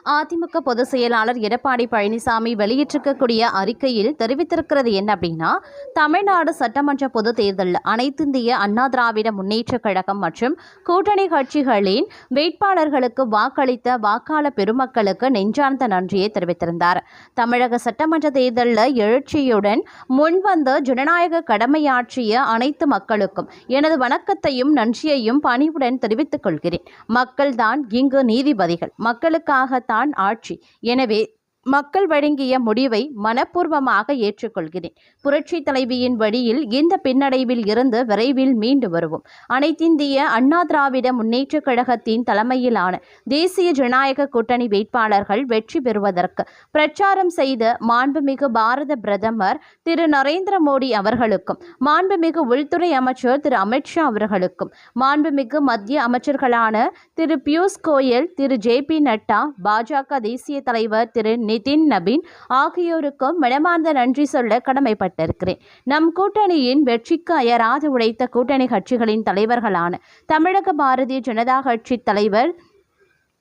அதிமுக பொதுச் செயலாளர் எடப்பாடி பழனிசாமி வெளியிட்டிருக்கக்கூடிய அறிக்கையில் தெரிவித்திருக்கிறது என்ன அப்படின்னா, தமிழ்நாடு சட்டமன்ற பொதுத் தேர்தலில் அனைத்திந்திய அண்ணா திராவிட முன்னேற்றக் கழகம் மற்றும் கூட்டணி கட்சிகளின் வேட்பாளர்களுக்கு வாக்களித்த வாக்காளர் பெருமக்களுக்கு நெஞ்சார்ந்த நன்றியை தெரிவித்திருந்தார். தமிழக சட்டமன்ற தேர்தலில் எழுச்சியுடன் முன்வந்து ஜனநாயக கடமையாற்றிய அனைத்து மக்களுக்கும் எனது வணக்கத்தையும் நன்றியையும் பணிவுடன் தெரிவித்துக் கொள்கிறேன். மக்கள்தான் இங்கு நீதிபதிகள், மக்களுக்காகத்தான் ஆட்சி. எனவே மக்கள் வழங்கிய முடிவை மனப்பூர்வமாக ஏற்றுக்கொள்கிறேன். புரட்சி தலைவியின் வழியில் இந்த பின்னடைவில் இருந்து விரைவில் மீண்டு வருவோம். அனைத்திந்திய அண்ணா திராவிட முன்னேற்றக் கழகத்தின் தலைமையிலான தேசிய ஜனநாயக கூட்டணி வேட்பாளர்கள் வெற்றி பெறுவதற்கு பிரச்சாரம் செய்த மாண்புமிகு பாரத பிரதமர் திரு நரேந்திர மோடி அவர்களுக்கும், மாண்புமிகு உள்துறை அமைச்சர் திரு அமித்ஷா அவர்களுக்கும், மாண்புமிகு மத்திய அமைச்சர்களான திரு பியூஷ் கோயல், திரு ஜே.பி. நட்டா, பாஜக தேசிய தலைவர் திரு நிதின் நபீன் ஆகியோருக்கும் மனமார்ந்த நன்றி சொல்ல கடமைப்பட்டிருக்கிறேன். நம் கூட்டணியின் வெற்றிக்கு அயராது உழைத்த கூட்டணி கட்சிகளின் தலைவர்களான தமிழக பாரதிய ஜனதா கட்சி தலைவர்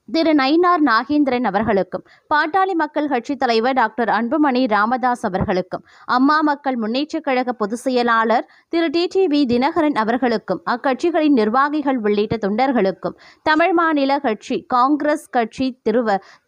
திரு நயினார் நாகேந்திரன் அவர்களுக்கும், பாட்டாளி மக்கள் கட்சித் தலைவர் டாக்டர் அன்புமணி ராமதாஸ் அவர்களுக்கும், அம்மா மக்கள் முன்னேற்றக் கழக பொதுச் செயலாளர் திரு டிடிவி தினகரன் அவர்களுக்கும், அக்கட்சிகளின் நிர்வாகிகள் உள்ளிட்ட தொண்டர்களுக்கும், தமிழ் மாநில கட்சி காங்கிரஸ் கட்சி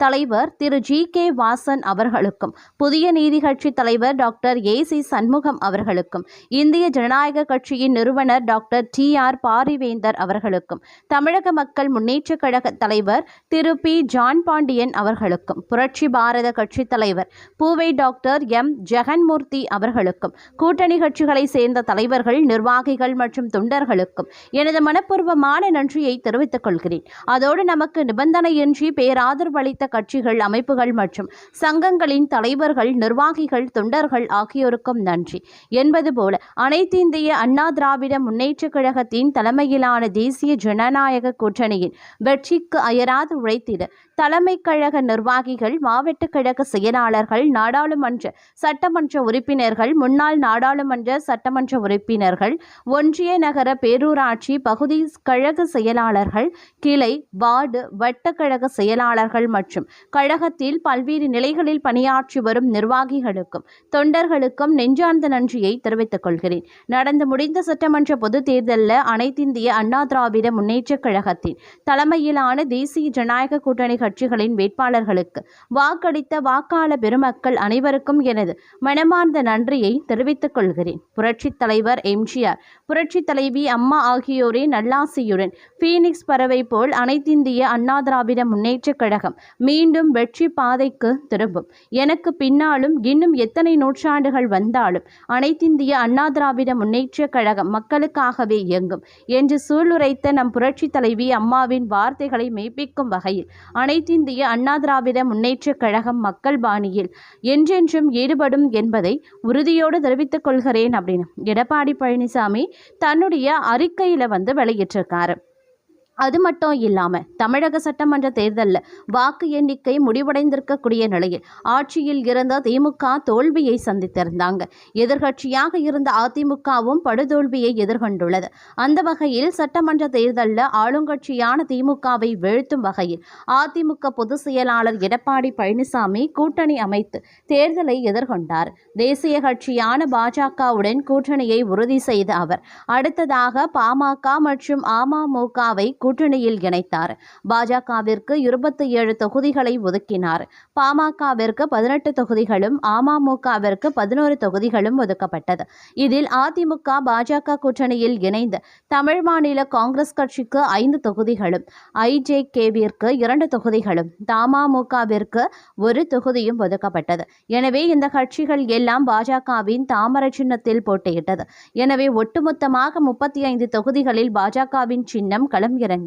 தலைவர் திரு ஜி.கே. வாசன் அவர்களுக்கும், புதிய நீதி கட்சி தலைவர் டாக்டர் ஏ.சி. சண்முகம் அவர்களுக்கும், இந்திய ஜனநாயக கட்சியின் நிறுவனர் டாக்டர் டி.ஆர். பாரிவேந்தர் அவர்களுக்கும், தமிழக மக்கள் முன்னேற்றக் கழக தலைவர் திரு பி. ஜான் பாண்டியன் அவர்களுக்கும், புரட்சி பாரத கட்சித் தலைவர் பூவை டாக்டர் எம். ஜெகன்மூர்த்தி அவர்களுக்கும், கூட்டணி கட்சிகளை சேர்ந்த தலைவர்கள், நிர்வாகிகள் மற்றும் தொண்டர்களுக்கும் எனது மனப்பூர்வமான நன்றியை தெரிவித்துக் கொள்கிறேன். அதோடு நமக்கு நிபந்தனையின்றி பேராதரவு அளித்த கட்சிகள், அமைப்புகள் மற்றும் சங்கங்களின் தலைவர்கள், நிர்வாகிகள், தொண்டர்கள் ஆகியோருக்கும் நன்றி என்பது போல அனைத்திந்திய அண்ணா திராவிட முன்னேற்றக் கழகத்தின் தலைமையிலான தேசிய ஜனநாயக கூட்டணியின் வெற்றிக்கு அயராது உழைத்திட தலைமை கழக நிர்வாகிகள், மாவட்ட கழக செயலாளர்கள், நாடாளுமன்ற சட்டமன்ற உறுப்பினர்கள், முன்னாள் நாடாளுமன்ற சட்டமன்ற உறுப்பினர்கள், ஒன்றிய நகர பேரூராட்சி பகுதி கழக செயலாளர்கள், கிளை, வார்டு, வட்ட கழக செயலாளர்கள் மற்றும் கழகத்தில் பல்வேறு நிலைகளில் பணியாற்றி வரும் நிர்வாகிகளுக்கும் தொண்டர்களுக்கும் நெஞ்சார்ந்த நன்றியை தெரிவித்துக் கொள்கிறேன். நடந்து முடிந்த சட்டமன்ற பொதுத் தேர்தலில் அனைத்திந்திய அண்ணா திராவிட முன்னேற்றக் கழகத்தின் தலைமையிலான தேசிய ஜனநாயக கூட்டணி கட்சிகளின் வேட்பாளர்களுக்கு வாக்களித்த வாக்காளர் பெருமக்கள் அனைவருக்கும் எனது மனமார்ந்த நன்றியை தெரிவித்துக் கொள்கிறேன். புரட்சித் தலைவர் எம்ஜிஆர், புரட்சி தலைவி அம்மா ஆகியோரின் நல்லாசியுடன் பீனிக்ஸ் பறவை போல் அனைத்திந்திய அண்ணா திராவிட முன்னேற்றக் கழகம் மீண்டும் வெற்றி பாதைக்கு திரும்பும். எனக்கு பின்னாலும் இன்னும் எத்தனை நூற்றாண்டுகள் வந்தாலும் அனைத்திந்திய அண்ணா திராவிட முன்னேற்றக் கழகம் மக்களுக்காகவே இயங்கும் என்று சூளுரைத்த நம் புரட்சி தலைவி அம்மாவின் வார்த்தைகளை மெய்ப்பிக்கும் வகையில் அனைத்திந்திய அண்ணா திராவிட முன்னேற்றக் கழகம் மக்கள் பாணியில் என்றென்றும் ஈடுபடும் என்பதை உறுதியோடு தெரிவித்துக் கொள்கிறேன் அப்படின்னு எடப்பாடி பழனிசாமி தன்னுடைய அறிக்கையில வெளியிட்டிருக்காரு. அது மட்டும் இல்லாமல் தமிழக சட்டமன்ற தேர்தலில் வாக்கு எண்ணிக்கை முடிவடைந்திருக்கக்கூடிய நிலையில் ஆட்சியில் இருந்த திமுக தோல்வியை சந்தித்திருந்தாங்க. எதிர்கட்சியாக இருந்த அதிமுகவும் படுதோல்வியை எதிர்கொண்டுள்ளது. அந்த வகையில் சட்டமன்ற தேர்தலில் ஆளுங்கட்சியான திமுகவை வீழ்த்தும் வகையில் அதிமுக பொதுச் செயலாளர் எடப்பாடி பழனிசாமி கூட்டணி அமைத்து தேர்தலை எதிர்கொண்டார். தேசிய கட்சியான பாஜகவுடன் கூட்டணியை உறுதி செய்த அவர் அடுத்ததாக பாமக மற்றும் அமமுகவை கூட்டணியில் இணைத்தார். பாஜகவிற்கு 27 தொகுதிகளை ஒதுக்கினார். பாமகவிற்கு 18 தொகுதிகளும் அமமுகவிற்கு 11 தொகுதிகளும் ஒதுக்கப்பட்டது. இதில் அதிமுக பாஜக கூட்டணியில் இணைந்த தமிழ் மாநில காங்கிரஸ் கட்சிக்கு 5 தொகுதிகளும், ஐஜேகேவிற்கு 2 தொகுதிகளும், தமாமுகவிற்கு 1 தொகுதியும் ஒதுக்கப்பட்டது. எனவே இந்த கட்சிகள் எல்லாம் பாஜகவின் தாமரை சின்னத்தில் போட்டியிட்டது. எனவே ஒட்டுமொத்தமாக 35 தொகுதிகளில் பாஜகவின் சின்னம் களம் இறங்கியது.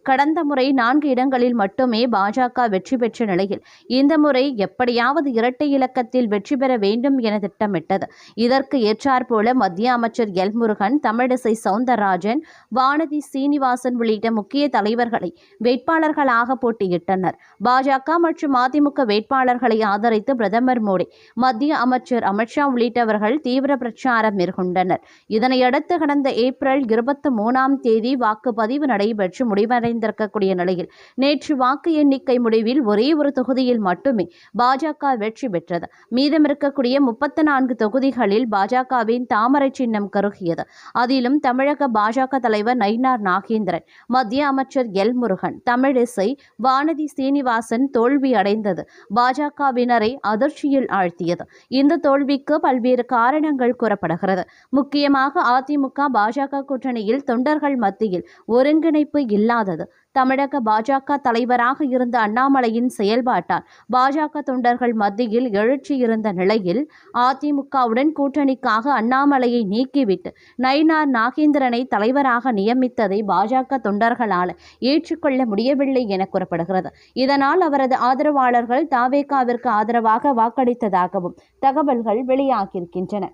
கடந்த முறை 4 இடங்களில் மட்டுமே பாஜக வெற்றி பெற்ற நிலையில் இந்த முறை எப்படியாவது இரட்டை இலக்கத்தில் வெற்றி பெற வேண்டும் என திட்டமிட்டது. இதற்கு ஏற்றாற்போல மத்திய அமைச்சர் எல் முருகன், தமிழிசை சவுந்தரராஜன், வானதி சீனிவாசன் உள்ளிட்ட முக்கிய தலைவர்களை வேட்பாளர்களாக போட்டியிட்டனர். பாஜக மற்றும் அதிமுக வேட்பாளர்களை ஆதரித்து பிரதமர் மோடி, மத்திய அமைச்சர் அமித்ஷா உள்ளிட்டவர்கள் தீவிர பிரச்சாரம் மேற்கொண்டனர். இதனையடுத்து கடந்த ஏப்ரல் 23ஆம் தேதி வாக்குப்பதிவு நடைபெற்று பெற்று முடிவடைந்திருக்கக்கூடிய நிலையில் நேற்று வாக்கு எண்ணிக்கை முடிவில் ஒரே ஒரு தொகுதியில் மட்டுமே பாஜக வெற்றி பெற்றது. மீதமிருக்கக்கூடிய 34 தொகுதிகளில் பாஜகவின் தாமரை சின்னம் கருகியது. அதிலும் தமிழக பாஜக தலைவர் நயினார் நாகேந்திரன், மத்திய அமைச்சர் எல் முருகன், தமிழிசை, வானதி சீனிவாசன் தோல்வி அடைந்தது பாஜகவினரை அதிர்ச்சியில் ஆழ்த்தியது. இந்த தோல்விக்கு பல்வேறு காரணங்கள் கூறப்படுகிறது. முக்கியமாக அதிமுக பாஜக கூட்டணியில் தொண்டர்கள் மத்தியில் ஒருங்கிணைப்பு இல்லாதது. தமிழக பாஜக தலைவராக இருந்த அண்ணாமலையின் செயல்பாட்டால் பாஜக தொண்டர்கள் மத்தியில் எழுச்சி இருந்த நிலையில் அதிமுகவுடன் கூட்டணிக்காக அண்ணாமலையை நீக்கிவிட்டு நயினார் நாகேந்திரனை தலைவராக நியமித்ததை பாஜக தொண்டர்களால் ஏற்றுக்கொள்ள முடியவில்லை என கூறப்படுகிறது. இதனால் அவரது ஆதரவாளர்கள் தாவேகாவிற்கு ஆதரவாக வாக்களித்ததாகவும் தகவல்கள் வெளியாகியிருக்கின்றன.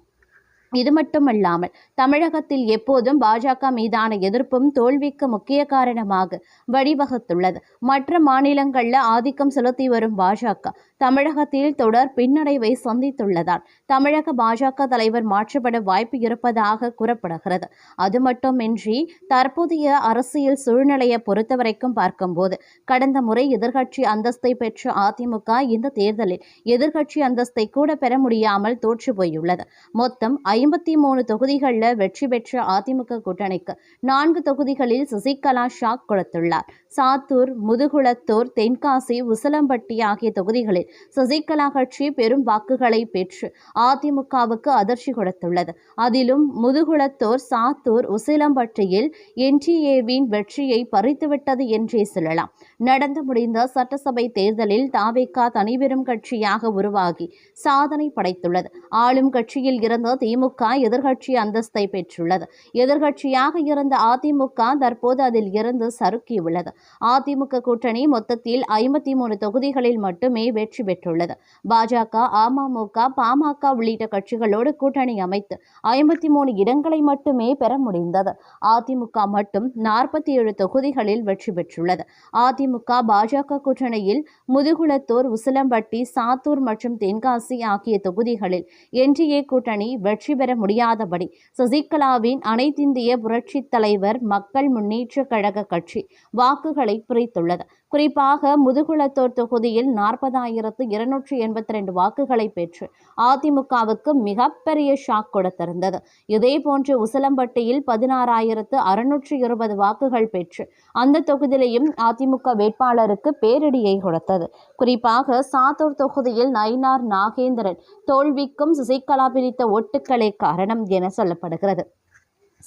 இது மட்டுமல்லாமல் தமிழகத்தில் எப்போதும் பாஜக மீதான எதிர்ப்பும் தோல்விக்கு முக்கிய காரணமாக வழிவகுத்துள்ளது. மற்ற மாநிலங்களில் ஆதிக்கம் செலுத்தி வரும் பாஜக தமிழகத்தில் தொடர் பின்னடைவை சந்தித்துள்ளதால் தமிழக பாஜக தலைவர் மாற்றப்பட வாய்ப்பு இருப்பதாக கூறப்படுகிறது. அது மட்டுமின்றி தற்போதைய அரசியல் சூழ்நிலையை பொறுத்தவரைக்கும் பார்க்கும்போது கடந்த முறை எதிர்க்கட்சி அந்தஸ்தை பெற்ற அதிமுக இந்த தேர்தலில் எதிர்க்கட்சி அந்தஸ்தை கூட பெற முடியாமல் தோற்று போயுள்ளது. மொத்தம் 53 தொகுதிகளில் வெற்றி பெற்ற அதிமுக கூட்டணிக்கு 4 தொகுதிகளில் சசிகலா ஷாக் கொடுத்துள்ளார். சாத்தூர், முதுகுளத்தூர், தென்காசி, உசிலம்பட்டி ஆகிய தொகுதிகளில் சசிகலா கட்சி பெரும் வாக்குகளை பெற்று அதிமுகவுக்கு அதிர்ச்சி கொடுத்துள்ளது. அதிலும் முதுகுளத்தூர், சாத்தூர், உசிலம்பட்டியில் என்டிஏவின் வெற்றியை பறித்துவிட்டது என்றே சொல்லலாம். நடந்து முடிந்த சட்டசபை தேர்தலில் தாவேகா தனிபெரும் கட்சியாக உருவாகி சாதனை படைத்துள்ளது. ஆளும் கட்சியில் இருந்த திமுக எதிர்க்கட்சி அந்தஸ்தை பெற்றுள்ளது. எதிர்க்கட்சியாக இருந்த அதிமுக தற்போது அதில் இருந்து சறுக்கியுள்ளது. அதிமுக கூட்டணி மொத்தத்தில் 53 தொகுதிகளில் மட்டுமே வெற்றி பெற்றுள்ளது. பாஜக, அமமுக, பாமக உள்ளிட்ட கட்சிகளோடு கூட்டணி அமைத்து 53 இடங்களை மட்டுமே பெற முடிந்தது. அதிமுக மட்டும் 47 தொகுதிகளில் வெற்றி பெற்றுள்ளது. அதிமுக பாஜக கூட்டணியில் முதுகுளத்தூர், உசிலம்பட்டி, சாத்தூர் மற்றும் தென்காசி ஆகிய தொகுதிகளில் என்டிஏ கூட்டணி வெற்றி பெற முடியாதபடி சசிகலாவின் அனைத்திந்திய புரட்சித் தலைவர் மக்கள் முன்னேற்றக் கழக கட்சி வாக்குகளை பிரித்துள்ளது. குறிப்பாக முதுகுளத்தூர் தொகுதியில் 40,282 வாக்குகளை பெற்று அதிமுகவுக்கு மிகப்பெரிய ஷாக் கொடுத்திருந்தது. இதேபோன்று உசிலம்பட்டியில் 16,620 வாக்குகள் பெற்று அந்த தொகுதியிலையும் அதிமுக வேட்பாளருக்கு பேரிடியை கொடுத்தது. குறிப்பாக சாத்தூர் தொகுதியில் நயினார் நாகேந்திரன் தோல்விக்கும் சசிகலா பிரித்த ஓட்டுக்களே காரணம் என சொல்லப்படுகிறது.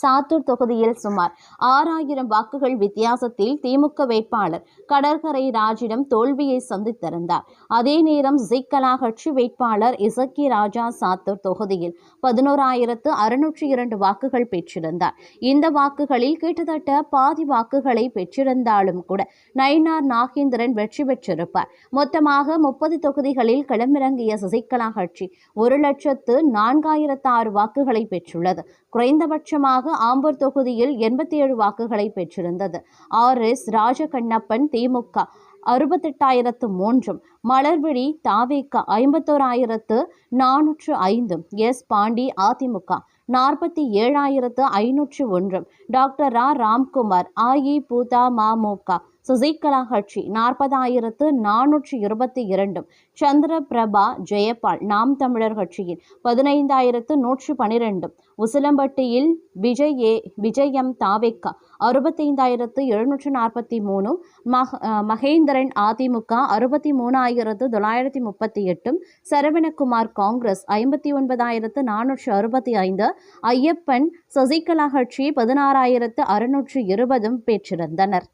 சாத்தூர் தொகுதியில் சுமார் 6,000 வாக்குகள் வித்தியாசத்தில் திமுக வேட்பாளர் கடற்கரை ராஜிடம் தோல்வியை சந்தித்திருந்தார். அதே நேரம் சசிகலா கட்சி வேட்பாளர் இசக்கி ராஜா சாத்தூர் தொகுதியில் 11,602 வாக்குகள் பெற்றிருந்தார். இந்த வாக்குகளில் கிட்டத்தட்ட பாதி வாக்குகளை பெற்றிருந்தாலும் கூட நயினார் நாகேந்திரன் வெற்றி பெற்றிருப்பார். மொத்தமாக 30 தொகுதிகளில் களமிறங்கிய சசிகலா கட்சி 1,04,006 வாக்குகளை பெற்றுள்ளது. குறைந்தபட்சமாக ஆம்பூர் தொகுதியில் 87 வாக்குகளை பெற்றிருந்தது. RS ராஜகண்ணப்பன் திமுக 68,003, மலர்விழி தாவேகா 51,405, எஸ் பாண்டி அதிமுக 47,501, டாக்டர் ராம்குமார் அஇஅதிமுக, சசிகலா கட்சி 40,422, சந்திரபிரபா ஜெயபால் நாம் தமிழர் கட்சியில் 15,112, உசிலம்பட்டியில் விஜயம் தாவேகா 65,743, மகேந்திரன் அதிமுக 63,938, சரவணகுமார் காங்கிரஸ் 59,465, ஐயப்பன் சசிகலா கட்சி 16,620 பெற்றிருந்தனர்.